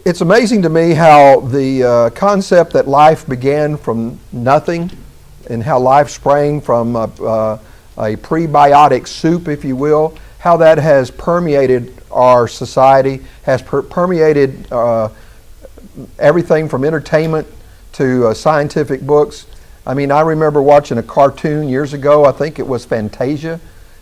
It's amazing to me how the concept that life began from nothing and how life sprang from a prebiotic soup, if you will, how that has permeated our society, has permeated everything from entertainment to scientific books. I mean, I remember watching a cartoon years ago. I think it was Fantasia.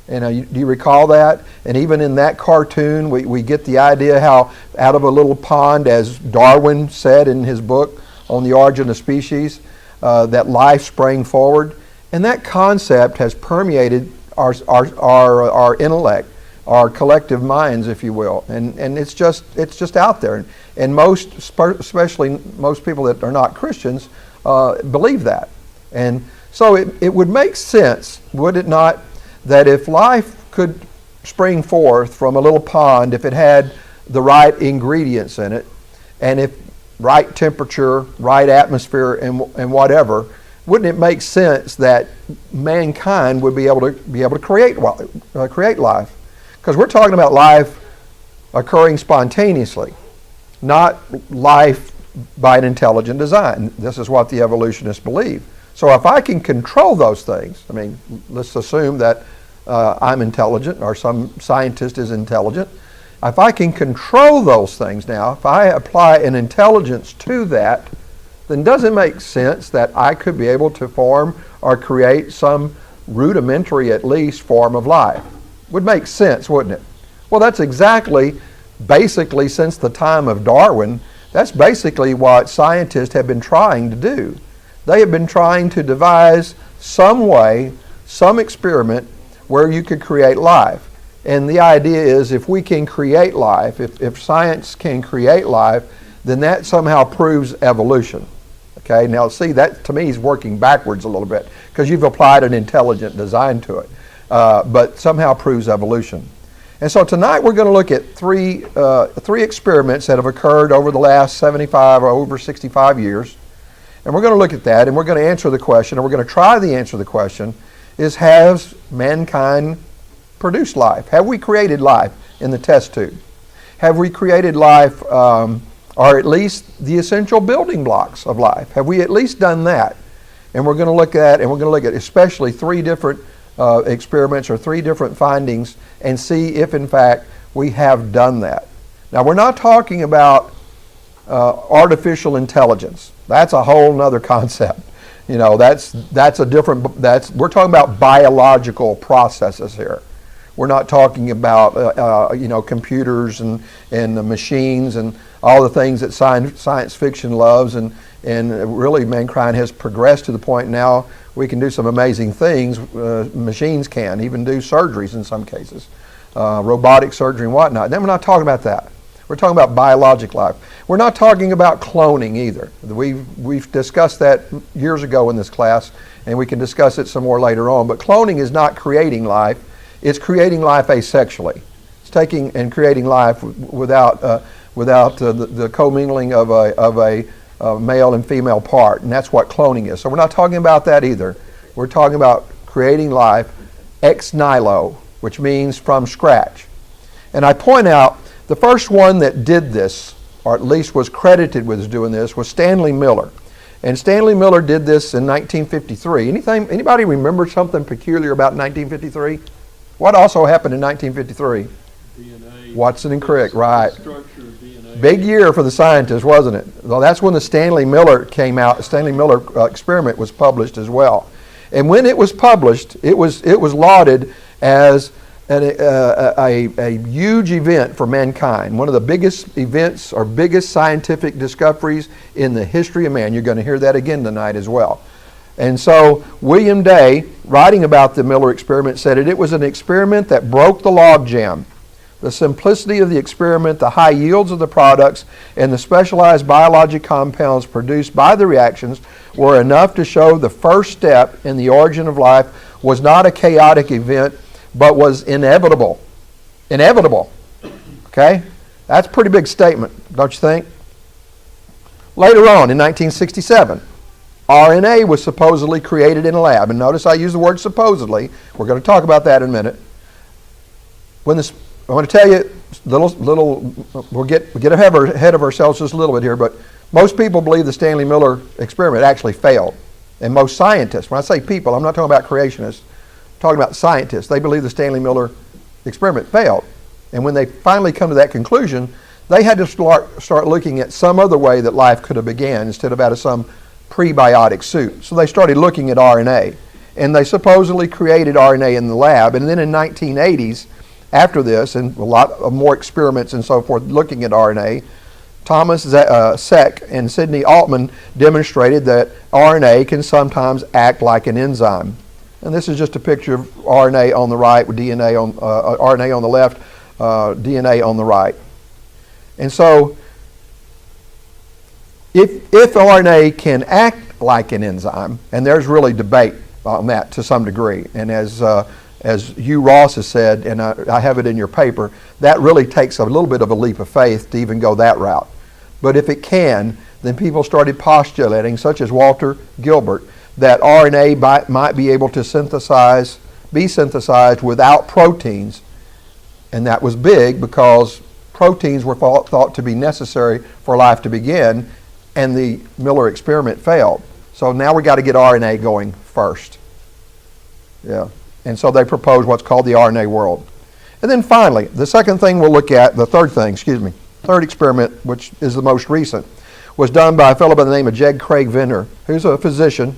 And do you recall that? And even in that cartoon, we get the idea how out of a little pond, as Darwin said in his book on the origin of species, that life sprang forward. And that concept has permeated our intellect, our collective minds, if you will. And it's just out there. And most, especially most people that are not Christians, believe that. And so it would make sense, would it not, that if life could spring forth from a little pond, if it had the right ingredients in it, and if right temperature, right atmosphere, and whatever, wouldn't it make sense that mankind would be able to create life? Because we're talking about life occurring spontaneously, not life by an intelligent design. This is what the evolutionists believe. So if I can control those things, I mean, let's assume that I'm intelligent or some scientist is intelligent. If I can control those things now, if I apply an intelligence to that, then does it make sense that I could be able to form or create some rudimentary, at least, form of life? Would make sense, wouldn't it? Well, that's basically since the time of Darwin, that's basically what scientists have been trying to do. They have been trying to devise some way, some experiment where you could create life. And the idea is if we can create life, if science can create life, then that somehow proves evolution. Okay, now see, that to me is working backwards a little bit because you've applied an intelligent design to it, but somehow proves evolution. And so tonight we're going to look at three experiments that have occurred over the last 75 or over 65 years. And we're going to look at that, and we're going to answer the question, and we're going to try to answer the question, is has mankind produced life? Have we created life in the test tube? Have we created life, or at least the essential building blocks of life? Have we at least done that? And we're going to look at, especially three different experiments or three different findings and see if in fact we have done that. Now we're not talking about artificial intelligence. That's a whole nother concept. You know, we're talking about biological processes here. We're not talking about computers and machines and all the things that science fiction loves, and really mankind has progressed to the point now we can do some amazing things. Machines can even do surgeries in some cases, robotic surgery and whatnot. Then we're not talking about that. We're talking about biologic life. We're not talking about cloning either. We've discussed that years ago in this class, and we can discuss it some more later on. But cloning is not creating life. It's creating life asexually. It's taking and creating life without the commingling of a male and female part, and that's what cloning is. So we're not talking about that either. We're talking about creating life ex nihilo, which means from scratch. And I point out the first one that did this, or at least was credited with doing this, was Stanley Miller. And Stanley Miller did this in 1953. Anybody remember something peculiar about 1953? What also happened in 1953? DNA. Watson and Crick, right. Structure of DNA. Big year for the scientists, wasn't it? Well, that's when the Stanley Miller came out. The Stanley Miller experiment was published as well. And when it was published, it was lauded as a huge event for mankind. One of the biggest events or biggest scientific discoveries in the history of man. You're going to hear that again tonight as well. And so William Day, writing about the Miller experiment, said it was an experiment that broke the logjam. The simplicity of the experiment, the high yields of the products, and the specialized biologic compounds produced by the reactions were enough to show the first step in the origin of life was not a chaotic event, but was inevitable. Inevitable. Okay? That's a pretty big statement, don't you think? Later on, in 1967, RNA was supposedly created in a lab. And notice I use the word supposedly. We're going to talk about that in a minute. When I want to tell you, we'll get ahead of ourselves just a little bit here, but most people believe the Stanley Miller experiment actually failed. And most scientists, when I say people, I'm not talking about creationists, I'm talking about scientists. They believe the Stanley Miller experiment failed. And when they finally come to that conclusion, they had to start looking at some other way that life could have began instead of out of some prebiotic soup. So they started looking at RNA. And they supposedly created RNA in the lab. And then in 1980s, after this, and a lot of more experiments and so forth looking at RNA, Thomas Seck and Sidney Altman demonstrated that RNA can sometimes act like an enzyme. And this is just a picture of RNA on the right with DNA on RNA on the left, DNA on the right. And so, if RNA can act like an enzyme, and there's really debate on that to some degree, and as Hugh Ross has said, and I have it in your paper, that really takes a little bit of a leap of faith to even go that route. But if it can, then people started postulating, such as Walter Gilbert, that RNA might be able to be synthesized without proteins. And that was big because proteins were thought to be necessary for life to begin, and the Miller experiment failed. So now we got to get RNA going first. Yeah. And so they proposed what's called the RNA world. And then finally, the third experiment, which is the most recent, was done by a fellow by the name of Jed Craig Venter, who's a physician,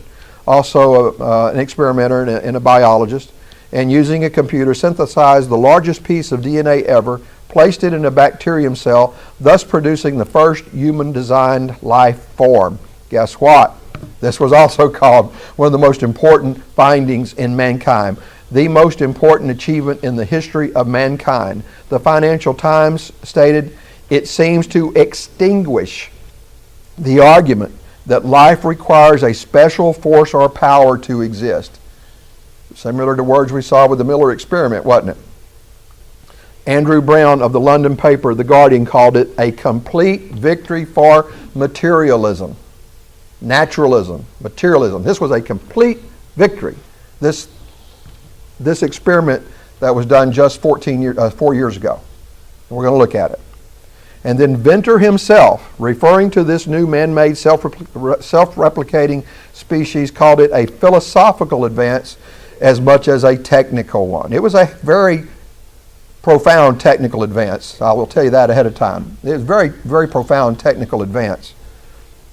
also an experimenter and a biologist, and using a computer synthesized the largest piece of DNA ever, placed it in a bacterium cell, thus producing the first human-designed life form. Guess what? This was also called one of the most important findings in mankind, the most important achievement in the history of mankind. The Financial Times stated, it seems to extinguish the argument that life requires a special force or power to exist. Similar to words we saw with the Miller experiment, wasn't it? Andrew Brown of the London paper, The Guardian, called it a complete victory for materialism. Naturalism, materialism. This was a complete victory. This experiment that was done just 4 years ago. And we're going to look at it. And then Venter himself, referring to this new man-made self-replicating species, called it a philosophical advance as much as a technical one. It was a very profound technical advance. I will tell you that ahead of time. It was very, very profound technical advance.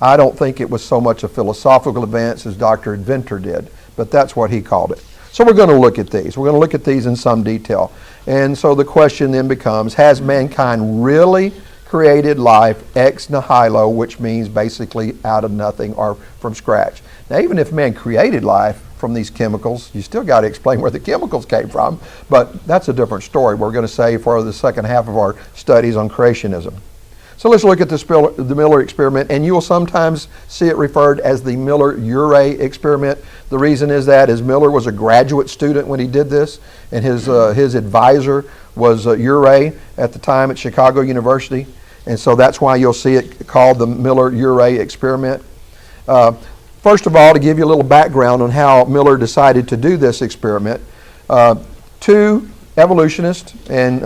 I don't think it was so much a philosophical advance as Dr. Venter did, but that's what he called it. So we're going to look at these. We're going to look at these in some detail. And so the question then becomes, has mankind really created life ex nihilo, which means basically out of nothing or from scratch? Now, even if man created life from these chemicals, you still got to explain where the chemicals came from, but that's a different story we're going to say for the second half of our studies on creationism. So let's look at the Miller experiment, and you will sometimes see it referred as the Miller-Urey experiment. The reason is that Miller was a graduate student when he did this, and his advisor was Urey at the time at Chicago University, and so that's why you'll see it called the Miller-Urey experiment. First of all, to give you a little background on how Miller decided to do this experiment, 2 evolutionists and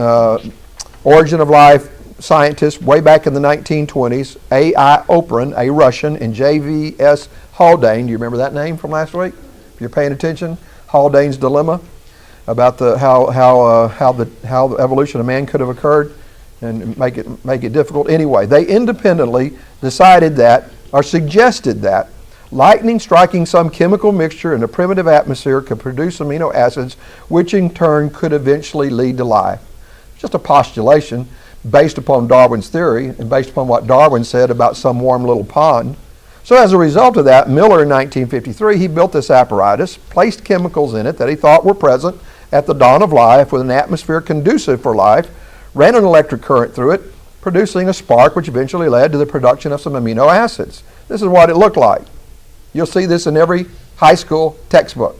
origin of life scientists way back in the 1920s, A.I. Oprin, a Russian, and J.V.S. Haldane. Do you remember that name from last week? If you're paying attention, Haldane's dilemma about how the evolution of man could have occurred and make it difficult. Anyway, they independently decided that, or suggested that, lightning striking some chemical mixture in a primitive atmosphere could produce amino acids, which in turn could eventually lead to life. It's just a postulation based upon Darwin's theory and based upon what Darwin said about some warm little pond. So as a result of that, Miller in 1953, he built this apparatus, placed chemicals in it that he thought were present at the dawn of life with an atmosphere conducive for life, ran an electric current through it, producing a spark which eventually led to the production of some amino acids. This is what it looked like. You'll see this in every high school textbook.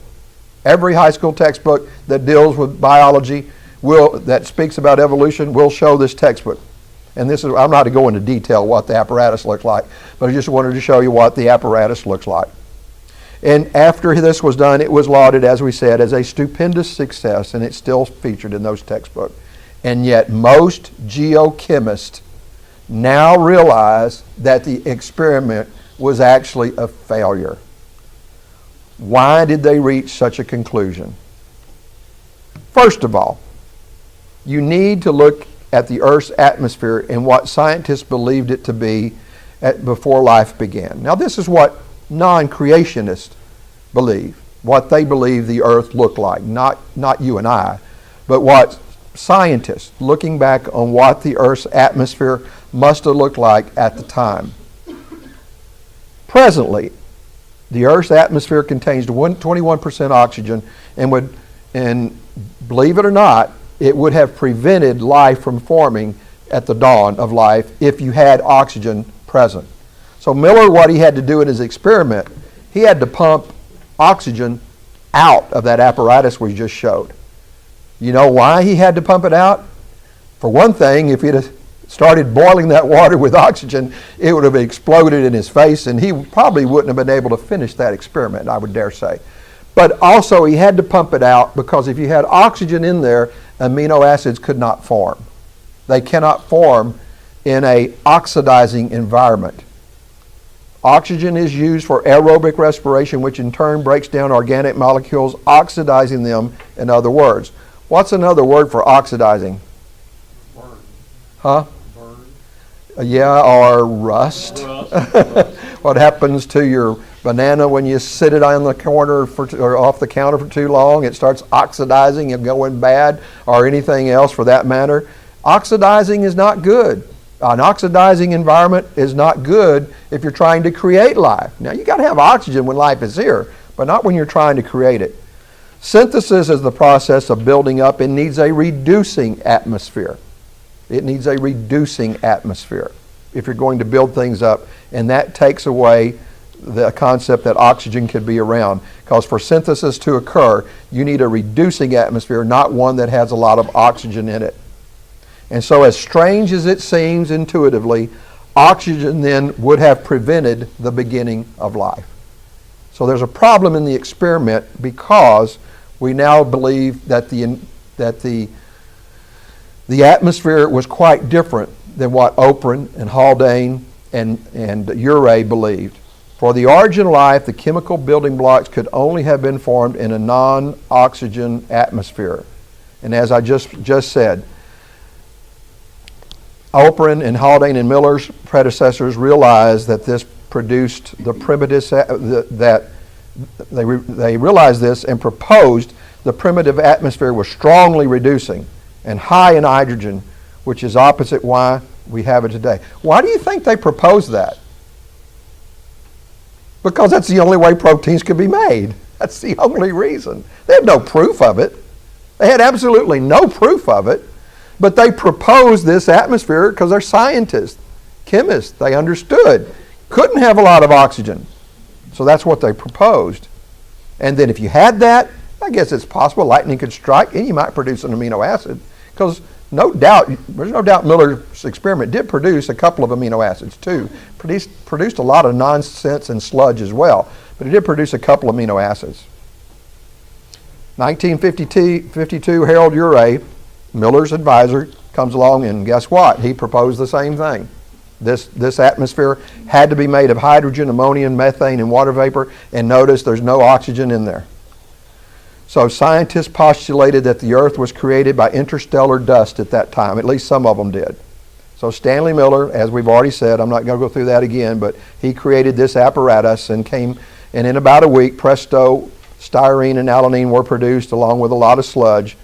Every high school textbook that deals with biology that speaks about evolution will show this textbook. And this is, I'm not to go into detail what the apparatus looks like, but I just wanted to show you what the apparatus looks like. And after this was done, it was lauded, as we said, as a stupendous success, and it's still featured in those textbooks. And yet most geochemists now realize that the experiment was actually a failure. Why did they reach such a conclusion? First of all, you need to look at the Earth's atmosphere and what scientists believed it to be before life began. Now, this is what non-creationists believe, what they believe the Earth looked like, not you and I, but what scientists, looking back on what the Earth's atmosphere must have looked like at the time. Presently, the Earth's atmosphere contains 21% oxygen, and believe it or not, it would have prevented life from forming at the dawn of life if you had oxygen present. So Miller, what he had to do in his experiment, he had to pump oxygen out of that apparatus we just showed. You know why he had to pump it out? For one thing, if he'd have started boiling that water with oxygen, it would have exploded in his face, and he probably wouldn't have been able to finish that experiment, I would dare say. But also he had to pump it out because if you had oxygen in there, amino acids could not form. They cannot form in an oxidizing environment. Oxygen is used for aerobic respiration, which in turn breaks down organic molecules, oxidizing them, in other words. What's another word for oxidizing? Burn. Huh? Burn. Yeah, or rust. Rust. What happens to your banana when you sit it on the corner or off the counter for too long? It starts oxidizing and going bad, or anything else for that matter. Oxidizing is not good. An oxidizing environment is not good if you're trying to create life. Now, you got to have oxygen when life is here, but not when you're trying to create it. Synthesis is the process of building up and needs a reducing atmosphere. It needs a reducing atmosphere if you're going to build things up, and that takes away the concept that oxygen could be around. Because for synthesis to occur, you need a reducing atmosphere, not one that has a lot of oxygen in it. And so, as strange as it seems intuitively, oxygen then would have prevented the beginning of life. So there's a problem in the experiment because we now believe that the atmosphere was quite different than what Oprin and Haldane and Urey believed. For the origin of life, the chemical building blocks could only have been formed in a non-oxygen atmosphere. And as I just said, Oprin and Haldane and Miller's predecessors realized that this produced the primitive, that they realized this and proposed the primitive atmosphere was strongly reducing and high in hydrogen, which is opposite why we have it today. Why do you think they proposed that? Because that's the only way proteins could be made. That's the only reason. They had no proof of it. They had absolutely no proof of it. But they proposed this atmosphere because they're scientists, chemists. They understood. Couldn't have a lot of oxygen. So that's what they proposed. And then if you had that, I guess it's possible lightning could strike and you might produce an amino acid. Because there's no doubt Miller's experiment did produce a couple of amino acids too. Produced a lot of nonsense and sludge as well. But it did produce a couple of amino acids. 1952, Harold Urey, Miller's advisor, comes along and guess what? He proposed the same thing. This atmosphere had to be made of hydrogen, ammonia, methane, and water vapor, and notice there's no oxygen in there. So scientists postulated that the Earth was created by interstellar dust at that time. At least some of them did. So Stanley Miller, as we've already said, I'm not going to go through that again, but he created this apparatus and in about a week, presto, styrene and alanine were produced along with a lot of sludge.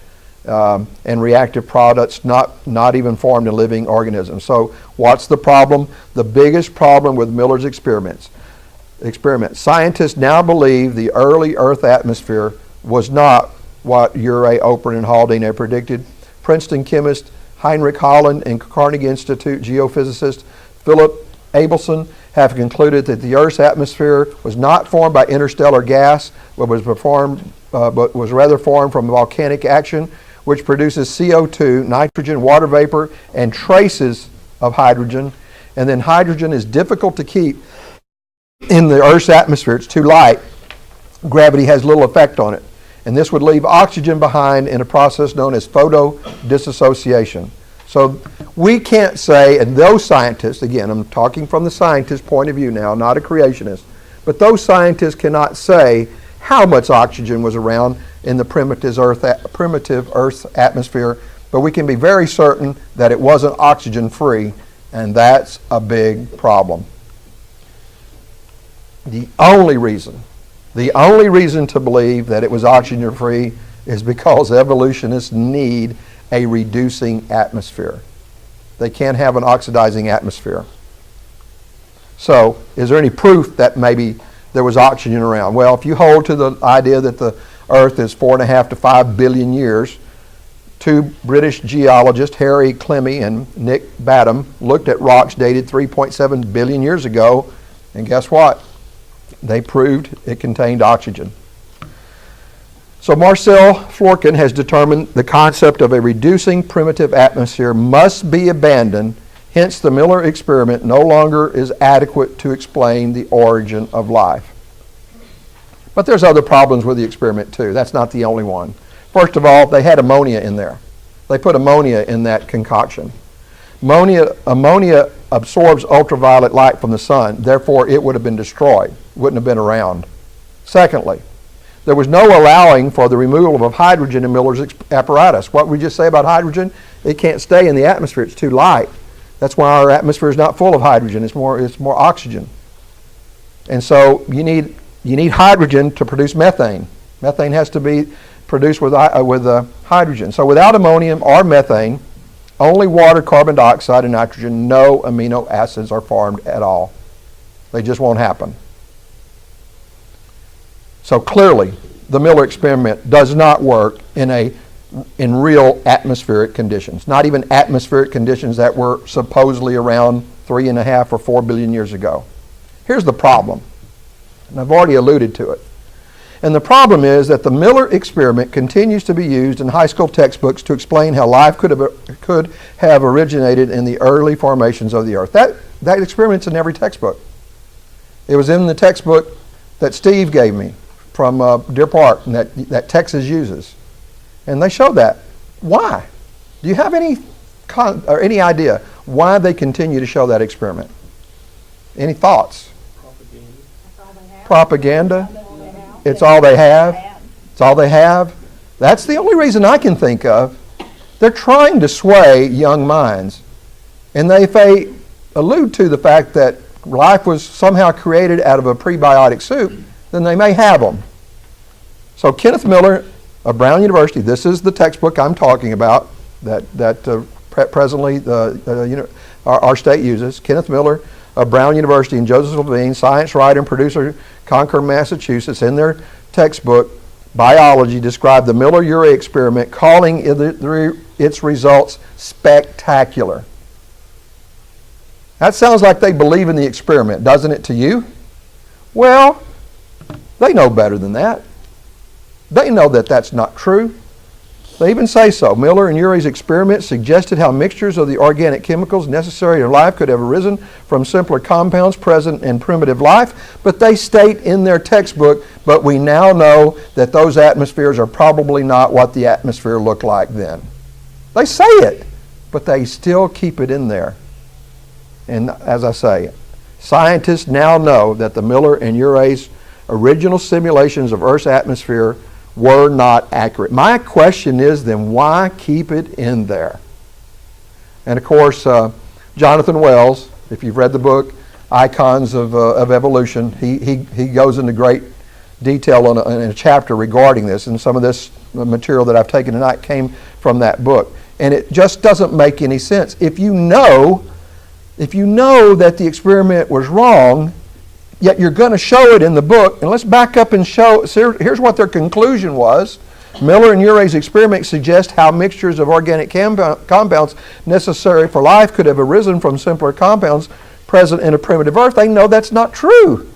And reactive products not even formed in living organisms. So what's the problem? The biggest problem with Miller's experiment. Scientists now believe the early Earth atmosphere was not what Urey, Oprin, and Haldane had predicted. Princeton chemist Heinrich Holland and Carnegie Institute geophysicist Philip Abelson have concluded that the Earth's atmosphere was not formed by interstellar gas, but was rather formed from volcanic action, which produces CO2, nitrogen, water vapor, and traces of hydrogen. And then hydrogen is difficult to keep in the Earth's atmosphere. It's too light. Gravity has little effect on it. And this would leave oxygen behind in a process known as photodissociation. So we can't say, and those scientists, again, I'm talking from the scientist point of view now, not a creationist, but those scientists cannot say how much oxygen was around in the primitive Earth's atmosphere, but we can be very certain that it wasn't oxygen-free, and that's a big problem. The only reason to believe that it was oxygen-free is because evolutionists need a reducing atmosphere. They can't have an oxidizing atmosphere. So, is there any proof that maybe there was oxygen around? Well, if you hold to the idea that the Earth is 4.5 to 5 billion years, two British geologists, Harry Clemmy and Nick Badham, looked at rocks dated 3.7 billion years ago, and guess what? They proved it contained oxygen. So Marcel Florkin has determined the concept of a reducing primitive atmosphere must be abandoned. Hence, the Miller experiment no longer is adequate to explain the origin of life. But there's other problems with the experiment too. That's not the only one. First of all, they had ammonia in there. They put ammonia in that concoction. Ammonia absorbs ultraviolet light from the sun. Therefore, it would have been destroyed. Wouldn't have been around. Secondly, there was no allowing for the removal of hydrogen in Miller's apparatus. What we just say about hydrogen, it can't stay in the atmosphere. It's too light. That's why our atmosphere is not full of hydrogen. It's more oxygen. And so you need hydrogen to produce methane. Methane has to be produced with hydrogen. So without ammonium or methane, only water, carbon dioxide, and nitrogen, no amino acids are formed at all. They just won't happen. So clearly, the Miller experiment does not work in real atmospheric conditions, not even atmospheric conditions that were supposedly around 3.5 or 4 billion years ago. Here's the problem, and I've already alluded to it. And the problem is that the Miller experiment continues to be used in high school textbooks to explain how life could have originated in the early formations of the Earth. That experiment's in every textbook. It was in the textbook that Steve gave me from Deer Park, and that Texas uses. And they show that. Why? Do you have any idea why they continue to show that experiment? Any thoughts? Propaganda. It's all they have. It's all they have. That's the only reason I can think of. They're trying to sway young minds. And if they allude to the fact that life was somehow created out of a prebiotic soup, then they may have them. So Kenneth Miller of Brown University, this is the textbook I'm talking about that presently our state uses. Kenneth Miller of Brown University and Joseph Levine, science writer and producer, Concord, Massachusetts, in their textbook, Biology, described the Miller-Urey experiment, calling its results spectacular. That sounds like they believe in the experiment, doesn't it to you? Well, they know better than that. They know that that's not true. They even say so. Miller and Urey's experiment suggested how mixtures of the organic chemicals necessary to life could have arisen from simpler compounds present in primitive life, but they state in their textbook, but we now know that those atmospheres are probably not what the atmosphere looked like then. They say it, but they still keep it in there. And as I say, scientists now know that the Miller and Urey's original simulations of Earth's atmosphere were not accurate. My question is then, why keep it in there? And of course, Jonathan Wells, if you've read the book Icons of Evolution, he goes into great detail in a chapter regarding this, and some of this material that I've taken tonight came from that book. And it just doesn't make any sense. If you know that the experiment was wrong, yet you're going to show it in the book, and let's back up and show, here's what their conclusion was. Miller and Urey's experiment suggests how mixtures of organic compounds necessary for life could have arisen from simpler compounds present in a primitive Earth. They know that's not true,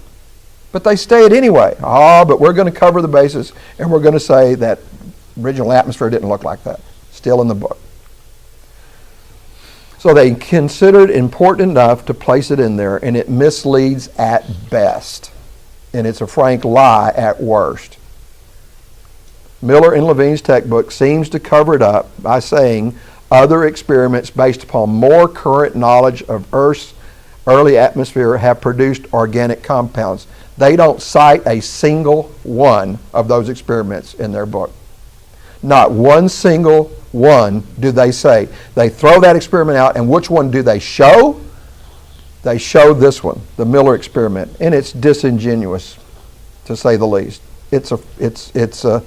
but they say it anyway. But we're going to cover the basis, and we're going to say that original atmosphere didn't look like that. Still in the book. So they considered important enough to place it in there, and it misleads at best. And it's a frank lie at worst. Miller and Levine's textbook seems to cover it up by saying other experiments based upon more current knowledge of Earth's early atmosphere have produced organic compounds. They don't cite a single one of those experiments in their book. Not one single one do they say. They throw that experiment out, and which one do they show? They show this one, the Miller experiment, and it's disingenuous, to say the least. It's a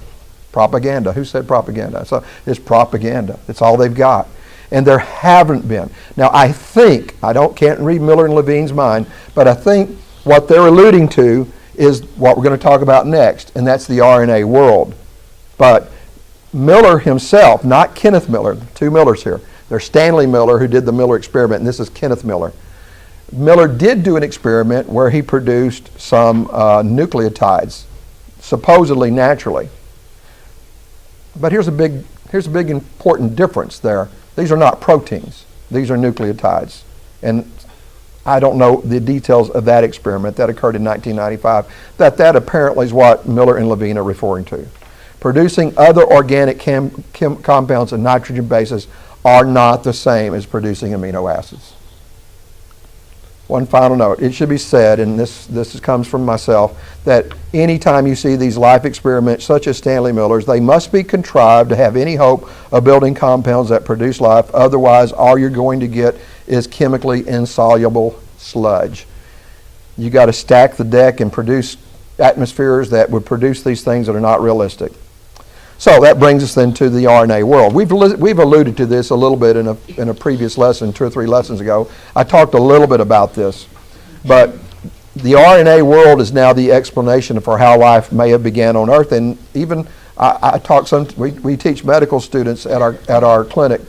propaganda. Who said propaganda? So it's propaganda. It's all they've got. And there haven't been. Now I think, can't read Miller and Levine's mind, but I think what they're alluding to is what we're going to talk about next, and that's the RNA world. But Miller himself, not Kenneth Miller, two Millers here. There's Stanley Miller, who did the Miller experiment, and this is Kenneth Miller. Miller did do an experiment where he produced some nucleotides, supposedly naturally. But here's a big important difference there. These are not proteins. These are nucleotides. And I don't know the details of that experiment that occurred in 1995. That apparently is what Miller and Levine are referring to. Producing other organic compounds and nitrogen bases are not the same as producing amino acids. One final note. It should be said, and this comes from myself, that anytime you see these life experiments such as Stanley Miller's, they must be contrived to have any hope of building compounds that produce life. Otherwise, all you're going to get is chemically insoluble sludge. You got to stack the deck and produce atmospheres that would produce these things that are not realistic. So that brings us then to the RNA world. We've alluded to this a little bit in a previous lesson, 2 or 3 lessons ago. I talked a little bit about this, but the RNA world is now the explanation for how life may have began on Earth. And even we teach medical students at our clinic,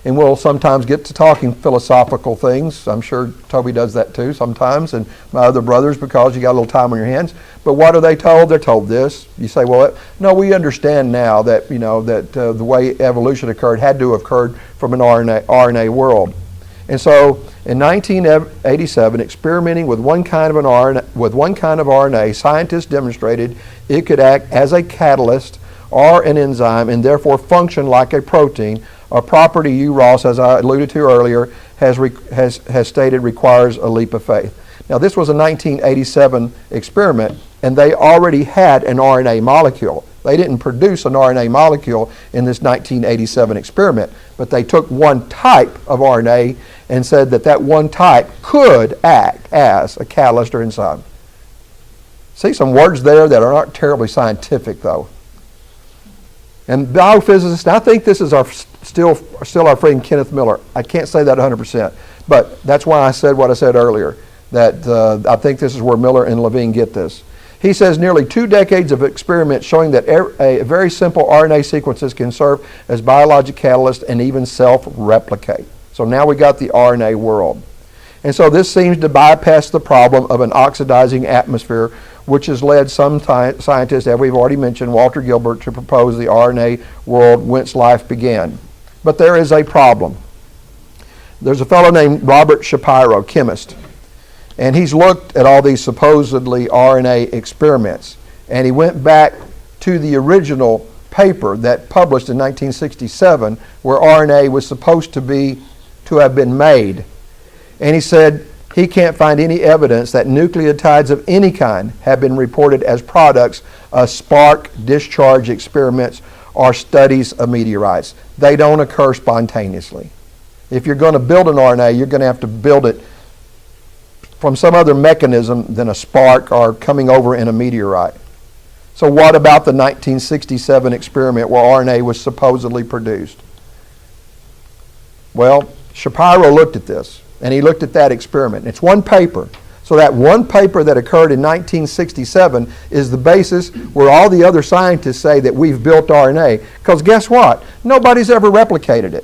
and we'll sometimes get to talking philosophical things. I'm sure Toby does that too sometimes, and my other brothers, because you got a little time on your hands. But what are they told? They're told this. You say, well, no, we understand now that the way evolution occurred had to have occurred from an RNA world. And so in 1987, experimenting with one kind of RNA, scientists demonstrated it could act as a catalyst or an enzyme and therefore function like a protein, a property you, Ross, as I alluded to earlier, has stated requires a leap of faith. Now, this was a 1987 experiment, and they already had an RNA molecule. They didn't produce an RNA molecule in this 1987 experiment, but they took one type of RNA and said that one type could act as a catalyst or enzyme. See some words there that are not terribly scientific, though. And biophysicists, and I think this is still our friend Kenneth Miller. I can't say that 100%, but that's why I said what I said earlier, that I think this is where Miller and Levine get this. He says nearly 2 decades of experiments showing that a very simple RNA sequences can serve as biologic catalysts and even self-replicate. So now we got the RNA world. And so this seems to bypass the problem of an oxidizing atmosphere, which has led some scientists, as we've already mentioned, Walter Gilbert, to propose the RNA world whence life began. But there is a problem. There's a fellow named Robert Shapiro, chemist, and he's looked at all these supposedly RNA experiments, and he went back to the original paper that published in 1967 where RNA was supposed to have been made. And he said he can't find any evidence that nucleotides of any kind have been reported as products of spark discharge experiments or studies of meteorites. They don't occur spontaneously. If you're going to build an RNA, you're going to have to build it from some other mechanism than a spark or coming over in a meteorite. So what about the 1967 experiment where RNA was supposedly produced? Well, Shapiro looked at this, and he looked at that experiment. It's one paper. So that one paper that occurred in 1967 is the basis where all the other scientists say that we've built RNA. Because guess what? Nobody's ever replicated it.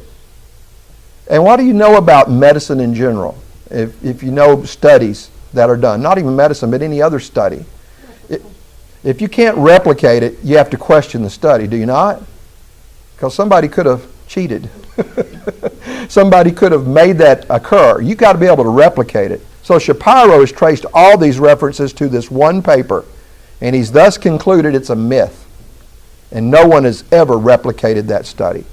And what do you know about medicine in general? If you know studies that are done, not even medicine, but any other study. If you can't replicate it, you have to question the study, do you not? Because somebody could have cheated. Somebody could have made that occur. You've got to be able to replicate it. So Shapiro has traced all these references to this one paper, and he's thus concluded it's a myth. And no one has ever replicated that study.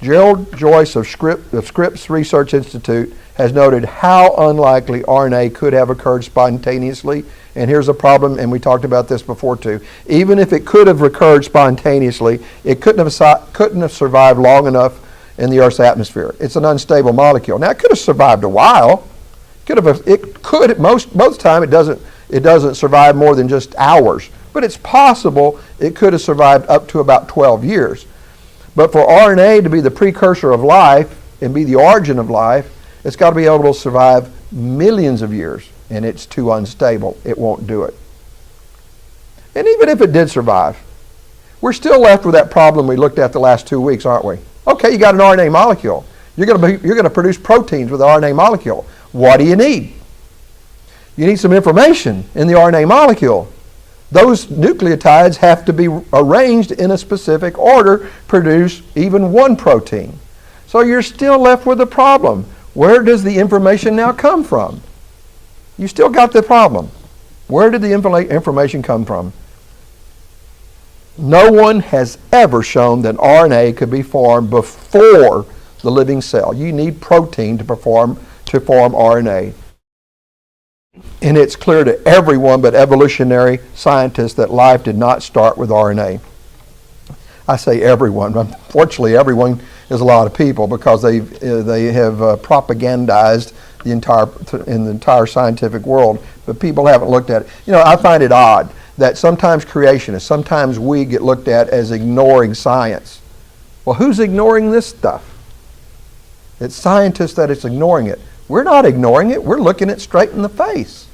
Gerald Joyce of Scripps Research Institute has noted how unlikely RNA could have occurred spontaneously. And here's a problem, and we talked about this before too. Even if it could have occurred spontaneously, it couldn't have survived long enough in the Earth's atmosphere. It's an unstable molecule. Now, it could have survived a while. Most of the time it doesn't survive more than just hours. But it's possible it could have survived up to about 12 years. But for RNA to be the precursor of life and be the origin of life, it's got to be able to survive millions of years, and it's too unstable. It won't do it. And even if it did survive, we're still left with that problem we looked at the last 2 weeks, aren't we? Okay, you got an RNA molecule. You're going to produce proteins with the RNA molecule. What do you need? You need some information in the RNA molecule. Those nucleotides have to be arranged in a specific order to produce even one protein. So you're still left with a problem. Where does the information now come from? You still got the problem. Where did the information come from? No one has ever shown that RNA could be formed before the living cell. You need protein to form RNA. And it's clear to everyone but evolutionary scientists that life did not start with RNA. I say everyone. Unfortunately, everyone is a lot of people because they have propagandized the entire scientific world, but people haven't looked at it. You know, I find it odd that sometimes creationists, sometimes we get looked at as ignoring science. Well, who's ignoring this stuff? It's scientists that is ignoring it. We're not ignoring it. We're looking it straight in the face.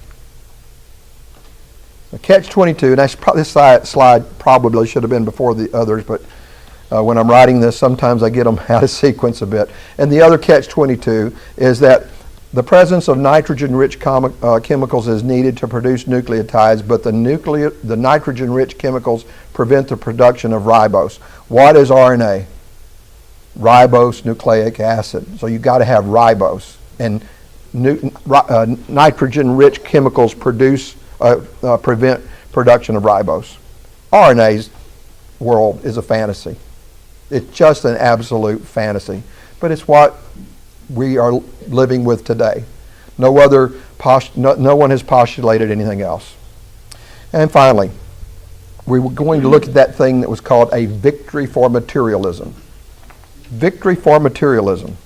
The catch-22, and this slide probably should have been before the others, but when I'm writing this, sometimes I get them out of sequence a bit. And the other catch-22 is that the presence of nitrogen-rich chemicals is needed to produce nucleotides, but the nitrogen-rich chemicals prevent the production of ribose. What is RNA? Ribose nucleic acid. So you've got to have ribose. And nitrogen-rich chemicals prevent production of ribose. RNA's world is a fantasy. It's just an absolute fantasy. But it's what we are living with today. No one has postulated anything else. And finally, we were going to look at that thing that was called a victory for materialism. Victory for materialism.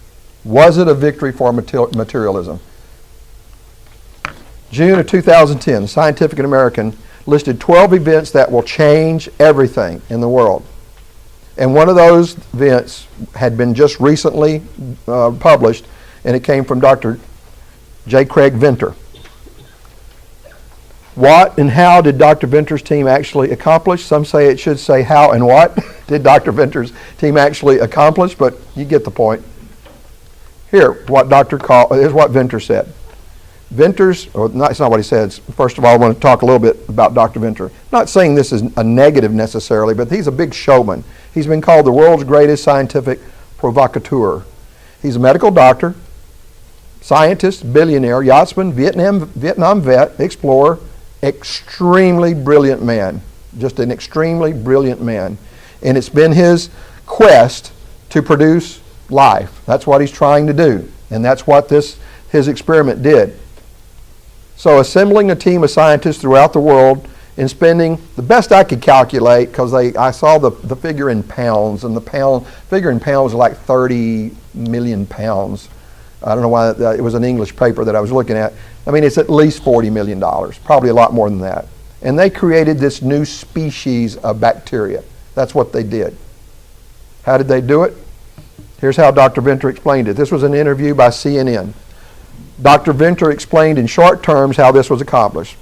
Was it a victory for materialism? June of 2010, Scientific American listed 12 events that will change everything in the world. And one of those events had been just recently published, and it came from Dr. J. Craig Venter. What and how did Dr. Venter's team actually accomplish? Some say it should say how and what did Dr. Venter's team actually accomplish, but you get the point. Here, here's what Venter said. It's not what he says. First of all, I want to talk a little bit about Dr. Venter. Not saying this is a negative necessarily, but he's a big showman. He's been called the world's greatest scientific provocateur. He's a medical doctor, scientist, billionaire, yachtsman, Vietnam vet, explorer, extremely brilliant man. Just an extremely brilliant man. And it's been his quest to produce life. That's what he's trying to do. And that's what his experiment did. So assembling a team of scientists throughout the world and spending, the best I could calculate, because I saw the figure in pounds, and the figure in pounds was like 30 million pounds. I don't know why it was an English paper that I was looking at. I mean, it's at least $40 million, probably a lot more than that. And they created this new species of bacteria. That's what they did. How did they do it? Here's how Dr. Venter explained it. This was an interview by CNN. Dr. Venter explained in short terms how this was accomplished.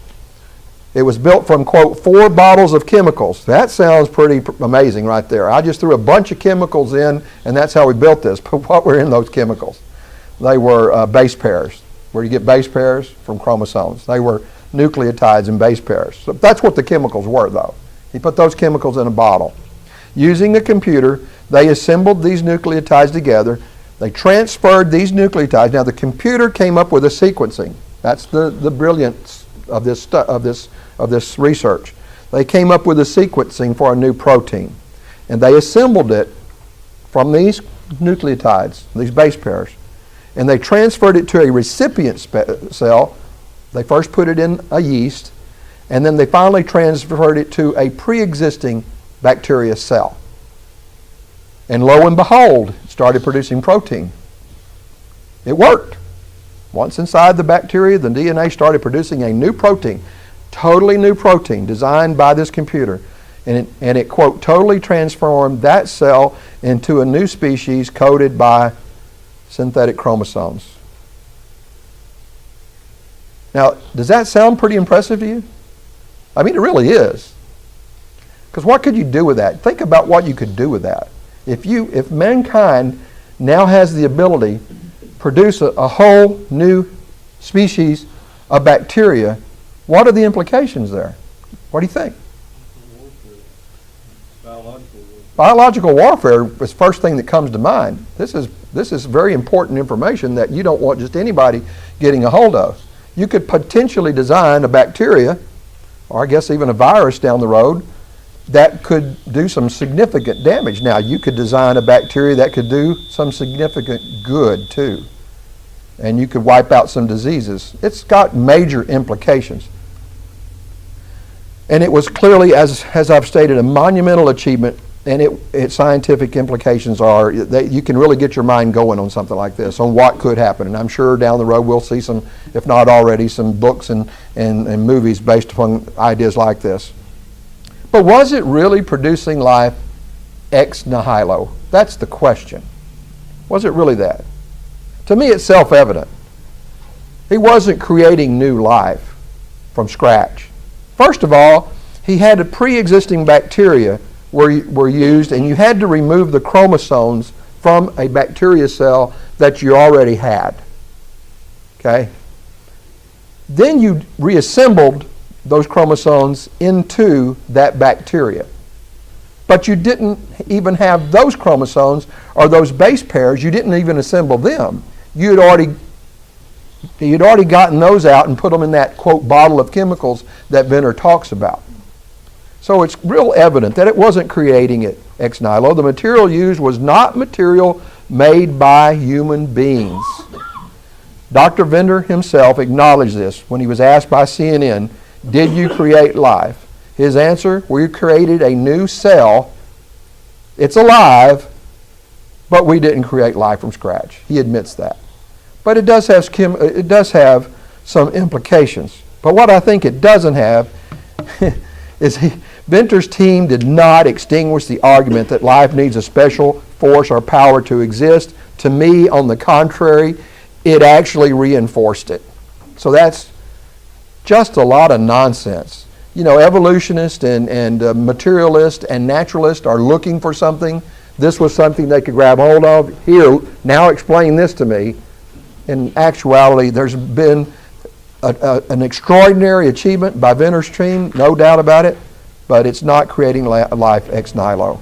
It was built from, quote, 4 bottles of chemicals. That sounds pretty amazing right there. I just threw a bunch of chemicals in, and that's how we built this. But what were in those chemicals? They were base pairs. Where do you get base pairs? From chromosomes. They were nucleotides and base pairs. So that's what the chemicals were, though. He put those chemicals in a bottle. Using a computer, they assembled these nucleotides together. They transferred these nucleotides. Now, the computer came up with a sequencing. That's the brilliance of this research. they came up with a sequencing for a new protein. And they assembled it from these nucleotides, these base pairs. And they transferred it to a recipient cell. They first put it in a yeast, and then they finally transferred it to a pre-existing bacteria cell. And lo and behold, it started producing protein. It worked. Once inside the bacteria, the DNA started producing a new protein, totally new protein designed by this computer. And it, quote, totally transformed that cell into a new species coded by synthetic chromosomes. Now, does that sound pretty impressive to you? I mean, it really is. Because what could you do with that? Think about what you could do with that. If mankind now has the ability to produce a whole new species of bacteria, what are the implications there? What do you think? Biological warfare is the first thing that comes to mind. This is very important information that you don't want just anybody getting a hold of. You could potentially design a bacteria, or I guess even a virus down the road, that could do some significant damage. Now, you could design a bacteria that could do some significant good too. And you could wipe out some diseases. It's got major implications. And it was clearly, as I've stated, a monumental achievement, and its scientific implications are that you can really get your mind going on something like this, on what could happen. And I'm sure down the road we'll see some, if not already, some books and movies based upon ideas like this. But was it really producing life ex nihilo? That's the question. Was it really that? To me, it's self-evident. He wasn't creating new life from scratch. First of all, he had a pre-existing bacteria were used, and you had to remove the chromosomes from a bacteria cell that you already had. Okay? Then you reassembled those chromosomes into that bacteria. But you didn't even have those chromosomes or those base pairs, you didn't even assemble them. You'd already gotten those out and put them in that, quote, bottle of chemicals that Venner talks about. So it's real evident that it wasn't creating it ex nihilo. The material used was not material made by human beings. Dr. Venner himself acknowledged this when he was asked by CNN, "Did you create life?" His answer, "We created a new cell. It's alive, but we didn't create life from scratch." He admits that. But it does have some implications. But what I think it doesn't have is Venter's team did not extinguish the argument that life needs a special force or power to exist. To me, on the contrary, it actually reinforced it. So that's just a lot of nonsense. You know, evolutionists and materialists and naturalists are looking for something. This was something they could grab hold of. Here, now explain this to me. In actuality, there's been an extraordinary achievement by Venner's team, no doubt about it, but it's not creating life ex nihilo.